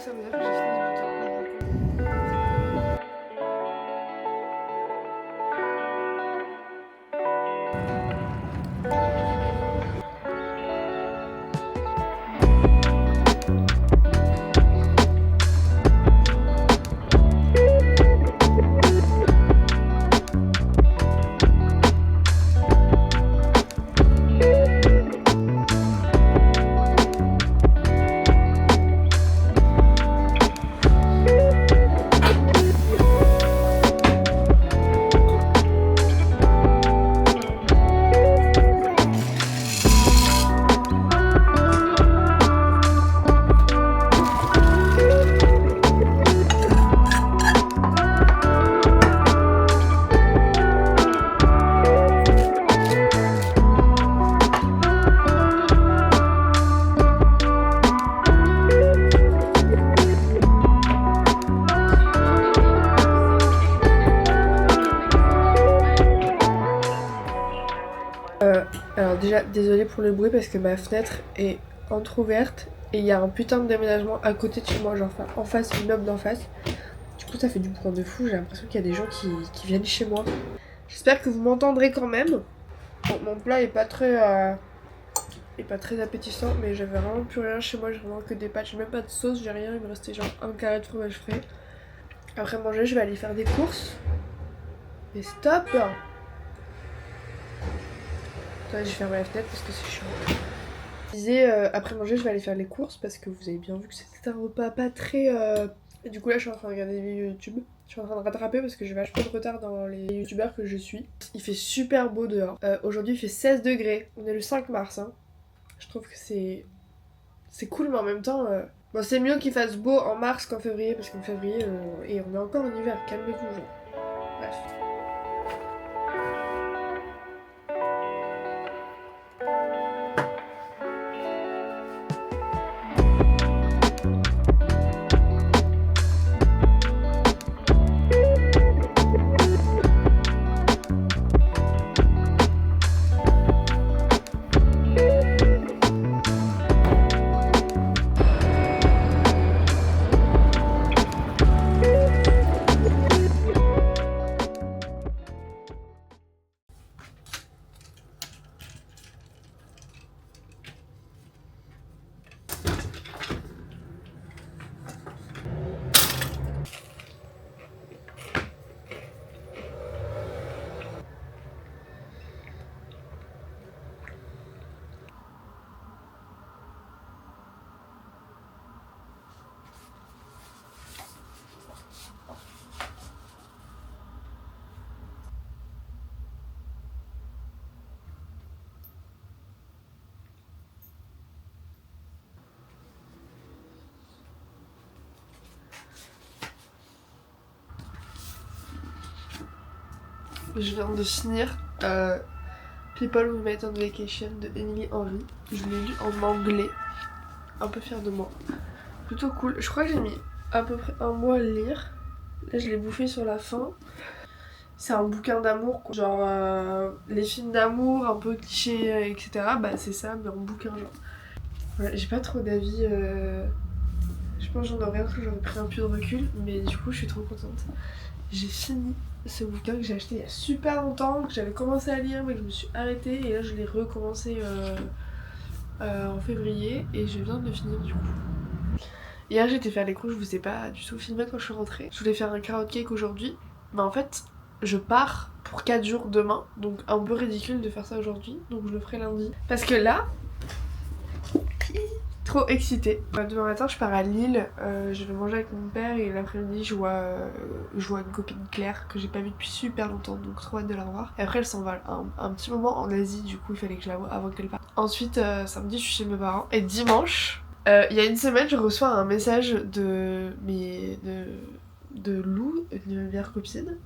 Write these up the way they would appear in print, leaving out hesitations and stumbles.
ça veut dire que j'ai fini ce bouquin. Alors déjà, désolée pour le bruit parce que ma fenêtre est entrouverte et il y a un putain de déménagement à côté de chez moi, genre en face, l'immeuble d'en face. Du coup ça fait du bruit de fou, j'ai l'impression qu'il y a des gens qui viennent chez moi. J'espère que vous m'entendrez quand même. Bon, mon plat est pas très appétissant, mais j'avais vraiment plus rien chez moi, j'ai vraiment que des pâtes, j'ai même pas de sauce, j'ai rien, il me restait genre un carré de fromage frais. Après manger, je vais aller faire des courses. Mais stop! J'ai fermé la fenêtre parce que c'est chiant. Je disais, après manger, je vais aller faire les courses parce que vous avez bien vu que c'était un repas pas très. Et du coup, là, je suis en train de regarder des vidéos YouTube. Je suis en train de rattraper parce que j'ai vachement de retard dans les youtubeurs que je suis. Il fait super beau dehors. Aujourd'hui, il fait 16 degrés. On est le 5 mars. Hein. Je trouve que c'est cool, mais en même temps. Bon, c'est mieux qu'il fasse beau en mars qu'en février parce qu'en février, et on est encore en hiver. Calmez-vous, genre. Bref. Je viens de finir People Who Met on Vacation de Emily Henry. Je l'ai lu en anglais. Un peu fière de moi. Plutôt cool. Je crois que j'ai mis à peu près un mois à le lire. Là, je l'ai bouffé sur la fin. C'est un bouquin d'amour, quoi. Genre les films d'amour, un peu clichés, etc. Bah, c'est ça, mais en bouquin, genre. Voilà, j'ai pas trop d'avis. Je pense que j'en aurais un parce que j'aurais pris un peu de recul. Mais du coup, je suis trop contente. J'ai fini ce bouquin que j'ai acheté il y a super longtemps, que j'avais commencé à lire mais que je me suis arrêtée et là je l'ai recommencé en février et je viens de le finir du coup. Hier j'étais faire les cours, je vous ai pas du tout filmé quand je suis rentrée. Je voulais faire un carrot cake aujourd'hui, mais en fait je pars pour 4 jours demain, donc un peu ridicule de faire ça aujourd'hui, donc je le ferai lundi. Parce que là, trop excitée. Demain matin je pars à Lille, je vais manger avec mon père et l'après-midi je vois une copine Claire que j'ai pas vue depuis super longtemps, donc trop hâte de la revoir. Et après elle s'en va un petit moment en Asie, du coup il fallait que je la voie avant qu'elle parte. Ensuite samedi je suis chez mes parents et dimanche, il y a une semaine je reçois un message de Lou, une meilleure copine,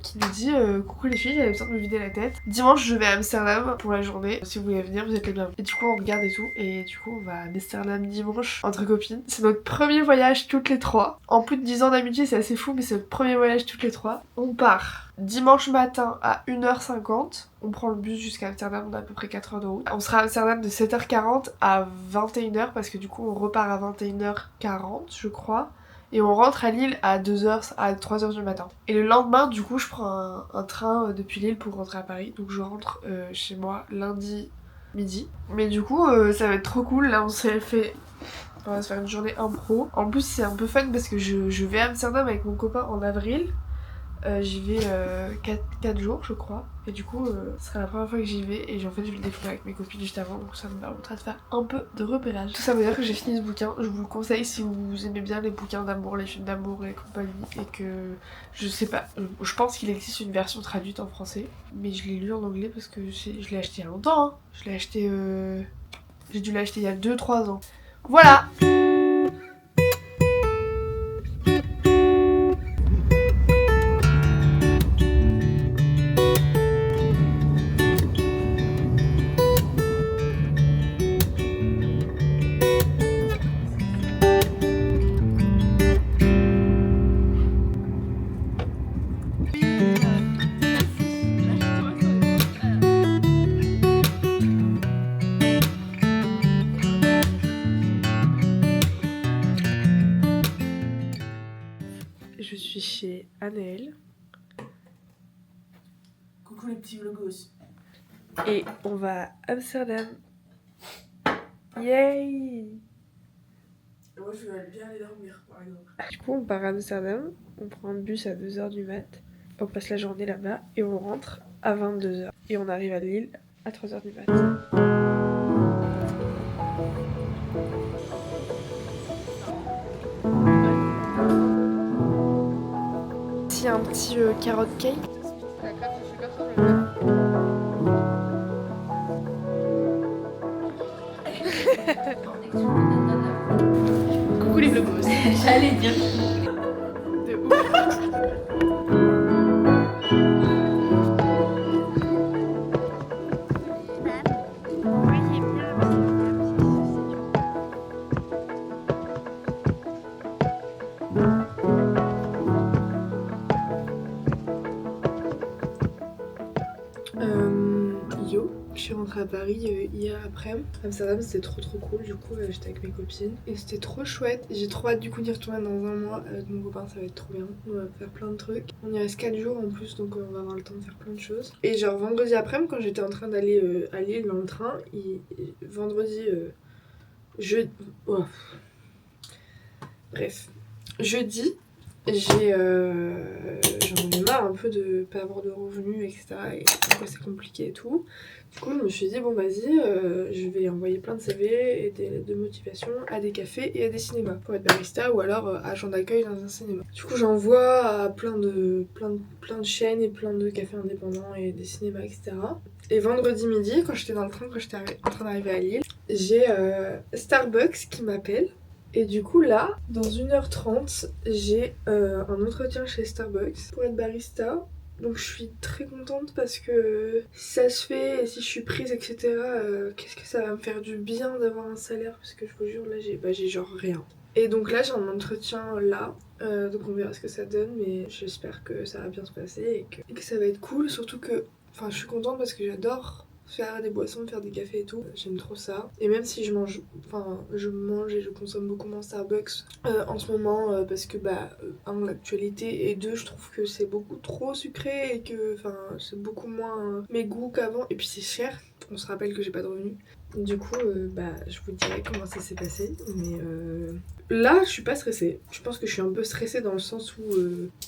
qui nous dit coucou les filles, j'avais besoin de me vider la tête. Dimanche je vais à Amsterdam pour la journée. Si vous voulez venir, vous êtes les bienvenus. Et du coup on regarde et tout. Et du coup on va à Amsterdam dimanche entre copines. C'est notre premier voyage toutes les trois. En plus de 10 ans d'amitié, c'est assez fou, mais c'est notre premier voyage toutes les trois. On part dimanche matin à 1h50. On prend le bus jusqu'à Amsterdam, on a à peu près 4 heures de route. On sera à Amsterdam de 7h40 à 21h parce que du coup on repart à 21h40 je crois. Et on rentre à Lille à 2h, à 3h du matin. Et le lendemain, du coup, je prends un train depuis Lille pour rentrer à Paris. Donc je rentre chez moi lundi midi. Mais du coup, ça va être trop cool. Là, on va se faire une journée impro. En plus, c'est un peu fun parce que je vais à Amsterdam avec mon copain en avril. J'y vais 4 jours je crois et du coup ce sera la première fois que j'y vais et en fait je vais le découvrir avec mes copines juste avant donc ça me permettra de faire un peu de repérage. Tout ça veut dire que j'ai fini ce bouquin, je vous le conseille si vous aimez bien les bouquins d'amour, les films d'amour et compagnie et que je sais pas, je pense qu'il existe une version traduite en français mais je l'ai lu en anglais parce que je l'ai acheté il y a longtemps hein. Je l'ai acheté j'ai dû l'acheter il y a 2-3 ans. Voilà. Je suis chez Anaël. Coucou les petits vlogos. Et on va à Amsterdam. Yay! Moi je vais bien aller dormir par exemple. Du coup on part à Amsterdam, on prend un bus à 2h du mat, on passe la journée là-bas et on rentre à 22h. Et on arrive à Lille à 3h du mat. Ici un petit carrot cake. Coucou les vlogos. J'allais dire. De ouf. Yo, je suis rentrée à Paris hier après-midi. Amsterdam c'était trop cool, du coup j'étais avec mes copines et c'était trop chouette. J'ai trop hâte du coup d'y retourner dans un mois avec mon copain, ça va être trop bien. On va faire plein de trucs. On y reste 4 jours en plus donc on va avoir le temps de faire plein de choses. Et genre vendredi après-midi quand j'étais en train d'aller à Lille dans le train, vendredi bref, jeudi j'en ai marre un peu de pas avoir de revenus etc et pourquoi c'est compliqué et tout. Du coup je me suis dit bon vas-y je vais envoyer plein de CV et des lettres de motivation à des cafés et à des cinémas pour être barista ou alors agent d'accueil dans un cinéma. Du coup j'envoie à plein de chaînes et plein de cafés indépendants et des cinémas etc. Et vendredi midi quand j'étais dans le train, quand j'étais en train d'arriver à Lille, j'ai Starbucks qui m'appelle. Et du coup là, dans 1h30, j'ai un entretien chez Starbucks pour être barista. Donc je suis très contente parce que si ça se fait et si je suis prise etc, qu'est-ce que ça va me faire du bien d'avoir un salaire parce que je vous jure là j'ai genre rien. Et donc là j'ai un entretien là, donc on verra ce que ça donne mais j'espère que ça va bien se passer et que ça va être cool. Surtout que, enfin je suis contente parce que j'adore faire des boissons, faire des cafés et tout, j'aime trop ça. Et même si je mange et je consomme beaucoup moins Starbucks en ce moment parce que l'actualité et deux je trouve que c'est beaucoup trop sucré et que c'est beaucoup moins mes goûts qu'avant et puis c'est cher, on se rappelle que j'ai pas de revenus. Du coup je vous dirai comment ça s'est passé mais là je suis pas stressée. Je pense que je suis un peu stressée dans le sens où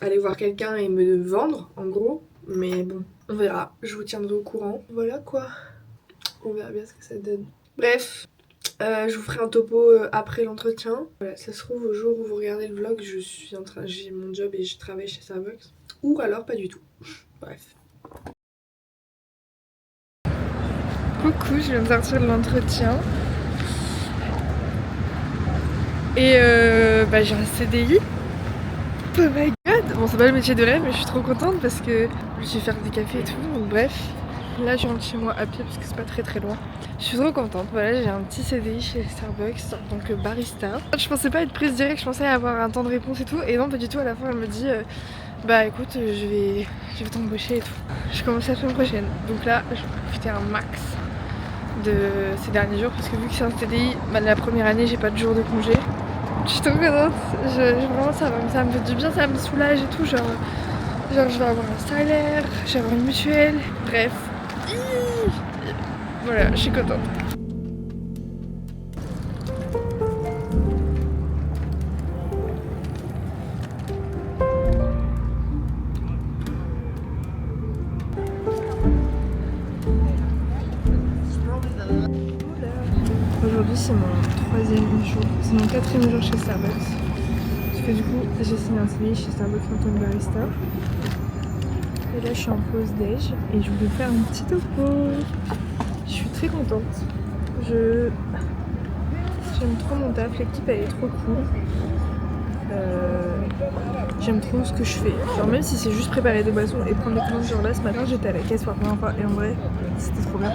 aller voir quelqu'un et me vendre en gros. Mais bon, on verra, je vous tiendrai au courant. Voilà quoi, on verra bien ce que ça donne. Bref, je vous ferai un topo après l'entretien. Voilà, ça se trouve au jour où vous regardez le vlog, j'ai mon job et je travaille chez Starbucks. Ou alors pas du tout. Bref. Coucou, je viens de sortir de l'entretien. Et j'ai un CDI. Oh my god, Bon, c'est pas le métier de rêve, mais je suis trop contente parce que je vais faire des cafés et tout, donc bref. Là, je rentre chez moi à pied parce que c'est pas très loin. Je suis trop contente. Voilà, j'ai un petit CDI chez Starbucks en tant que barista. Je pensais pas être prise direct, je pensais avoir un temps de réponse et tout. Et non, pas du tout. À la fin, elle me dit bah écoute, je vais t'embaucher et tout. Je commence la semaine prochaine. Donc là, je vais profiter un max de ces derniers jours parce que vu que c'est un CDI, bah, la première année, j'ai pas de jour de congé. Je suis trop contente. Vraiment, ça me fait du bien, ça me soulage et tout. Genre, je vais avoir un salaire, je vais avoir une mutuelle. Bref. Voilà, je suis contente. Aujourd'hui c'est mon 3e jour, c'est mon 4e jour chez Starbucks. Parce que du coup j'ai signé un CDI chez Starbucks en tant que barista. Et là je suis en pause déj et je voulais faire un petit topo. Je suis très contente. J'aime trop mon taf, l'équipe elle est trop cool. J'aime trop ce que je fais. Genre même si c'est juste préparer des boissons et prendre les commandes, genre là ce matin j'étais à la caisse pour la première fois et en vrai c'était trop bien.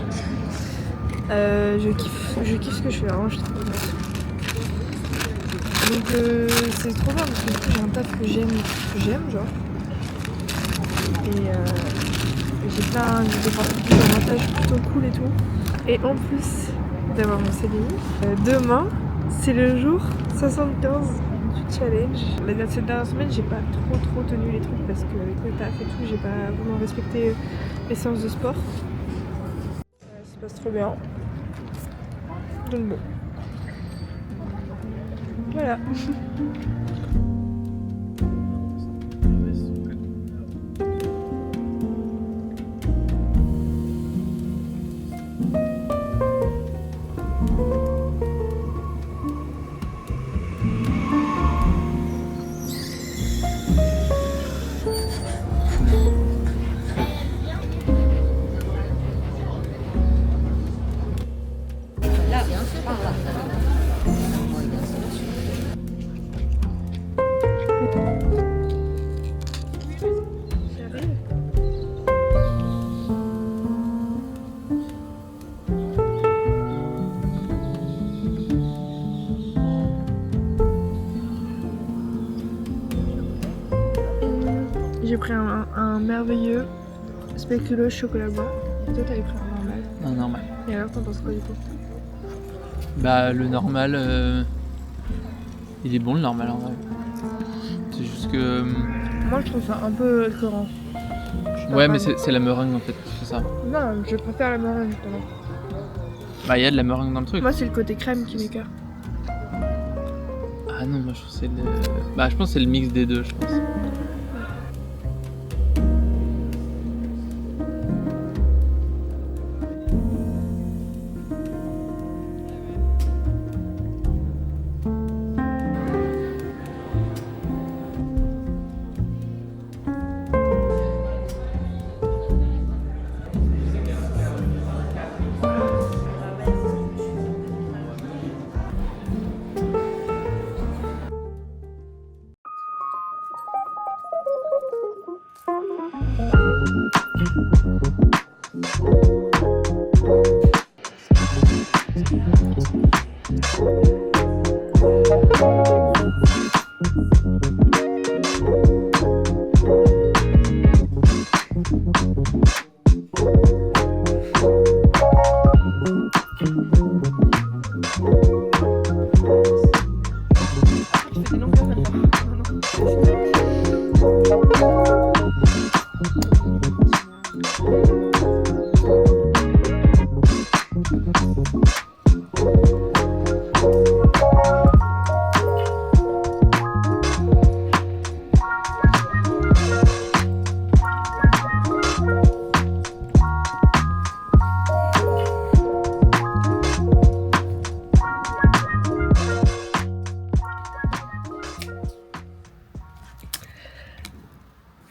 Je kiffe ce que je fais, vraiment je suis trop contente. Donc c'est trop bien parce que du coup j'ai un taf que j'aime genre. Et j'ai des avantages plutôt cool et tout. Et en plus d'avoir mon CDI, demain c'est le jour 75 du challenge. Cette dernière semaine j'ai pas trop tenu les trucs parce que avec le taf et tout j'ai pas vraiment respecté les séances de sport. Ça se passe trop bien. Donc bon. Voilà. J'ai pris un merveilleux spéculoos chocolat blanc. Toi t'avais pris un normal. Un normal. Et alors t'en penses quoi du coup? Bah le normal, il est bon le normal en vrai. C'est juste que... Moi je trouve ça un peu écœurant. Ouais mais c'est la meringue en fait, c'est ça. Non, je préfère la meringue justement. Bah il y a de la meringue dans le truc. Moi c'est le côté crème qui m'écoeure. Ah non, moi je trouve que c'est le... Bah je pense que c'est le mix des deux, je pense.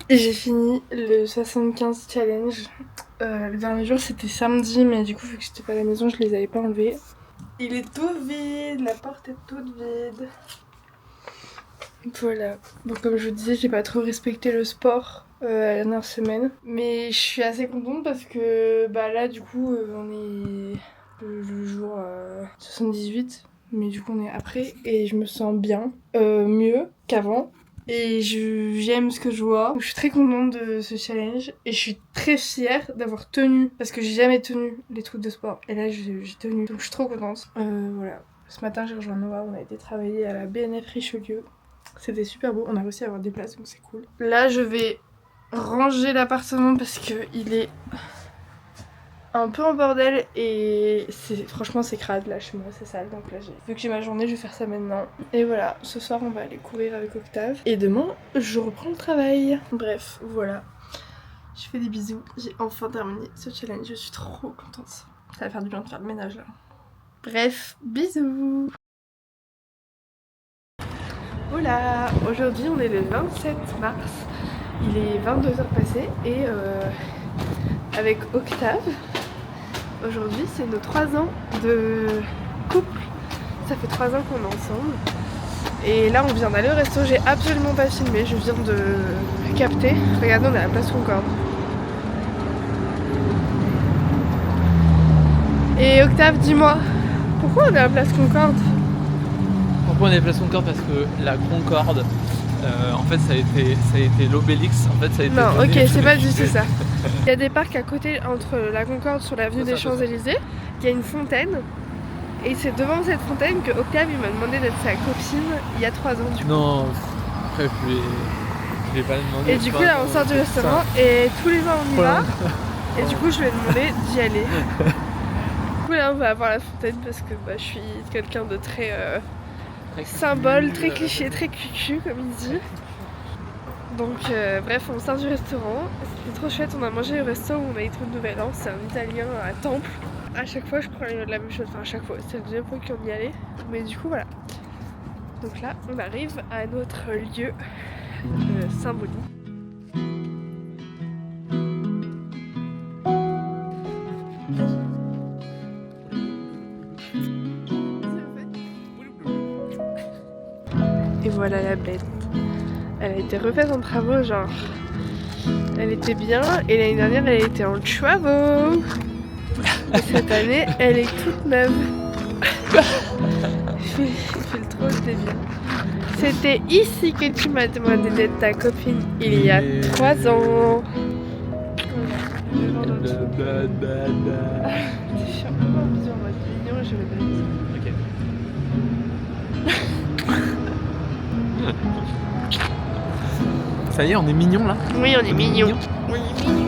Et j'ai fini le 75 challenge. Le dernier jour c'était samedi, mais du coup vu que j'étais pas à la maison je les avais pas enlevés. Il est tout vide, la porte est toute vide. Voilà. Donc comme je vous disais, j'ai pas trop respecté le sport la dernière semaine. Mais je suis assez contente parce que bah là du coup on est le jour 78. Mais du coup on est après et je me sens bien. Mieux qu'avant. Et j'aime ce que je vois. Donc, je suis très contente de ce challenge. Et je suis très fière d'avoir tenu. Parce que j'ai jamais tenu les trucs de sport. Et là j'ai tenu. Donc je suis trop contente. Voilà. Ce matin j'ai rejoint Noah. On a été travailler à la BNF Richelieu. C'était super beau, on a réussi à avoir des places donc c'est cool. Là je vais ranger l'appartement parce que il est un peu en bordel et franchement c'est crade là chez moi, c'est sale. Donc là vu que j'ai ma journée je vais faire ça maintenant. Et voilà, ce soir on va aller courir avec Octave. Et demain je reprends le travail. Bref, voilà. Je fais des bisous, j'ai enfin terminé ce challenge, je suis trop contente. Ça va faire du bien de faire le ménage là. Bref, bisous. Voilà, aujourd'hui on est le 27 mars, il est 22h passées et avec Octave, aujourd'hui c'est nos 3 ans de couple, ça fait 3 ans qu'on est ensemble. Et là on vient d'aller au resto, j'ai absolument pas filmé, je viens de capter. Regardez, on est à la place Concorde. Et Octave, dis-moi, pourquoi on est à la place Concorde ? Pourquoi on est place Concorde? Parce que la Concorde, en fait, ça a été l'Obélix. En fait, ça a été. Non, ok, c'est pas du tout ça. Il y a des parcs à côté entre la Concorde sur l'avenue des Champs-Élysées. Il y a une fontaine. Et c'est devant cette fontaine que Octave il m'a demandé d'être sa copine il y a 3 ans du coup. Non, après je vais pas le demander. Et du coup là on sort du restaurant et tous les ans on y va. Et du coup je lui ai demandé d'y aller. Du coup là on va voir la fontaine parce que bah, je suis quelqu'un de très symbole, très cliché, très cucu comme il dit. Donc bref, on sort du restaurant, c'était trop chouette, on a mangé au resto où on a été de Nouvel An, c'est un italien à Temple. À chaque fois je prends la même chose, enfin à chaque fois, c'est le deuxième fois qu'on y allait, mais du coup voilà. Donc là on arrive à notre lieu symbolique. Et voilà la bête. Elle a été refaite en travaux, genre. Elle était bien, et l'année dernière, elle était en travaux. Et cette année, elle est toute neuve. Il fait le trop le débile. C'était ici que tu m'as demandé d'être ta copine il y a 3 ans. Voilà. Je suis un peu en bisou en mode mignon et je vais donner bisous. Ça y est, on est mignon là. Oui, on est mignon. On est mignon.